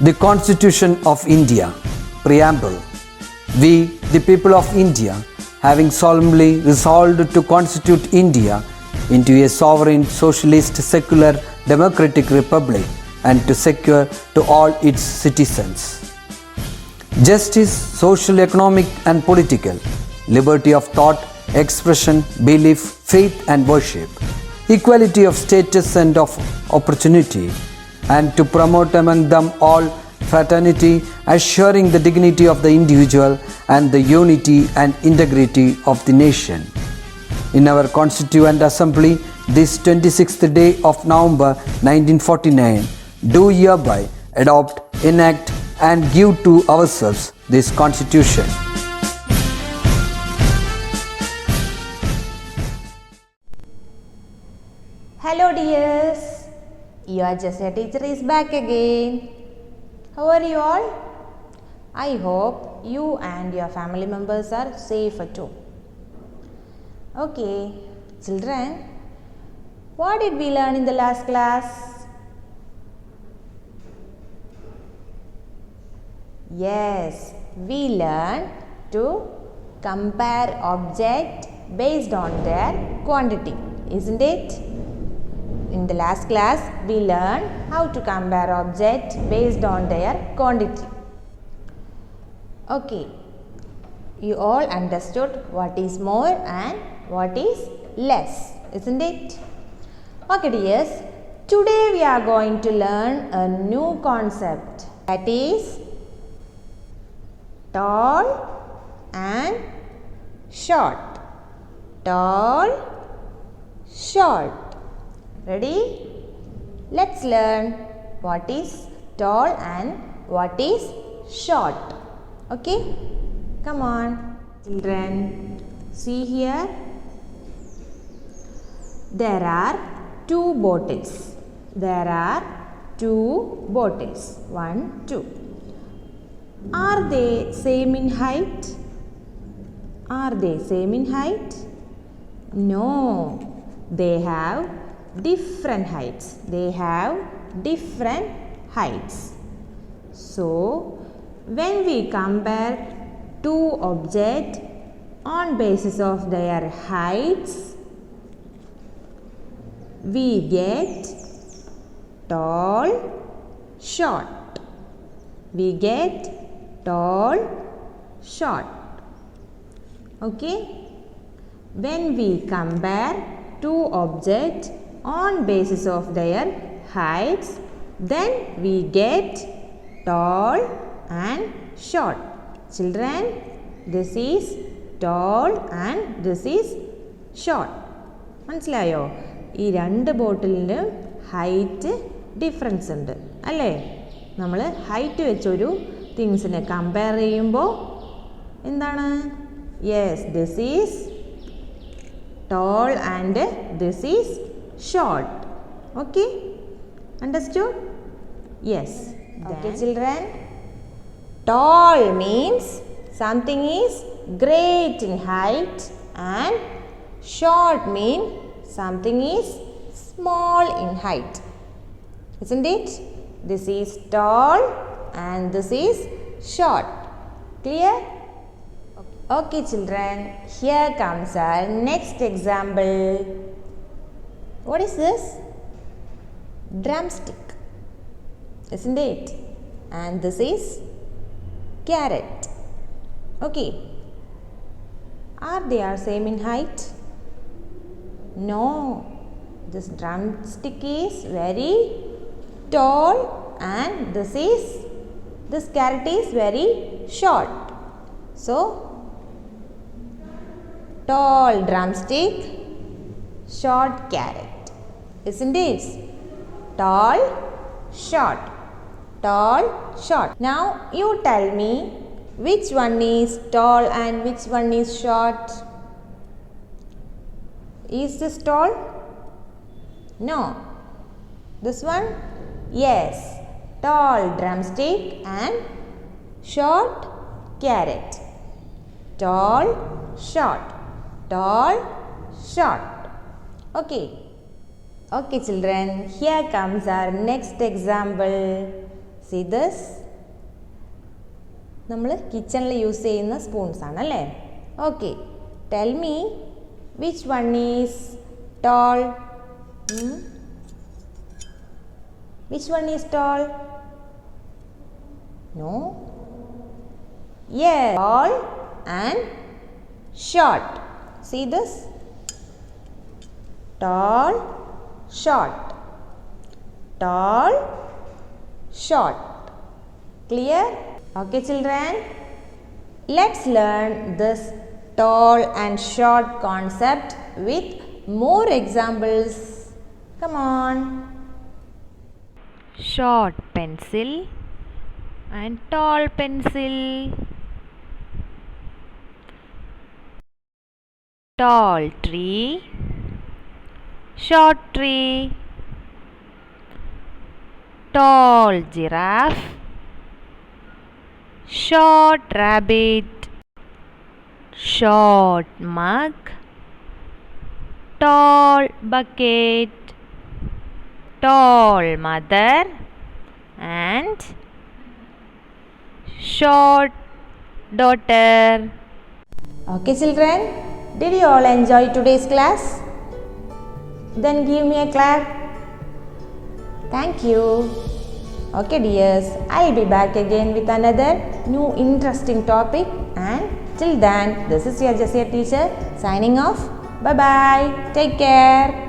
The Constitution of India, Preamble. We, the people of India, having solemnly resolved to constitute India into a sovereign, socialist, secular, democratic republic and to secure to all its citizens justice, social, economic and political, liberty of thought, expression, belief, faith and worship, equality of status and of opportunity, and to promote among them all fraternity, assuring the dignity of the individual and the unity and integrity of the nation. In our Constituent Assembly, this 26th day of November 1949, do hereby adopt, enact and give to ourselves this Constitution. Hello dears, your Jessia teacher is back again. How are you all? I hope you and your family members are safe at home. Okay, children, what did we learn in the last class? Yes, we learned to compare object based on their quantity, isn't it? In the last class, we learned how to compare objects based on their quantity. Okay, you all understood what is more and what is less, isn't it? Okay dears, today we are going to learn a new concept, that is tall and short. Tall, short. Ready? Let's learn what is tall and what is short. Okay? Come on. Children, see here. There are two bottles. There are two bottles. 1, 2. Are they same in height? Are they same in height? No. They have different heights. They have different heights. So, when we compare two objects on basis of their heights, we get tall, short. We get tall, short. Okay? When we compare two objects on basis of their heights, then we get tall and short. Children, this is tall and this is short. മനസ്സിലായോ? ഈ രണ്ട് ബോട്ടിലിൻ്റെ height difference ഉണ്ട് അല്ലേ? നമ്മൾ height വെച്ചൊരു തിങ്സിനെ compare ചെയ്യുമ്പോൾ എന്താണ്? Yes, this is tall and this is short. Okay? Understood? Yes. Okay children. Tall means something is great in height and short means something is small in height. Isn't it? This is tall and this is short. Clear? Okay children, here comes our next example. What is this? Drumstick, isn't it? And this is carrot. Okay. Are they same in height? No. This drumstick is very tall and this carrot is very short. So, tall drumstick, short carrot, isn't it? Tall, short, tall, short. Now you tell me which one is tall and which one is short. Is this tall? No. This one? Yes. Tall drumstick and short carrot. Tall, short. Tall, short. Okay. Okay children, here comes our next example. See this? നമ്മൾ കിച്ചണിൽ use ചെയ്യുന്ന spoons ആണല്ലേ. Okay, tell me which one is tall? Which one is tall? No? Yes, tall and short. See this? Tall, short. Tall, short. Clear? Okay, children. Let's learn this tall and short concept with more examples. Come on. Short pencil and tall pencil. Tall tree, short tree. Tall giraffe, short rabbit. Short mug, tall bucket. Tall mother and short daughter. Okay, children. Did you all enjoy today's class? Then give me a clap. Thank you. Okay, dears. I'll be back again with another new interesting topic. And till then, this is your Jessia teacher signing off. Bye bye. Take care.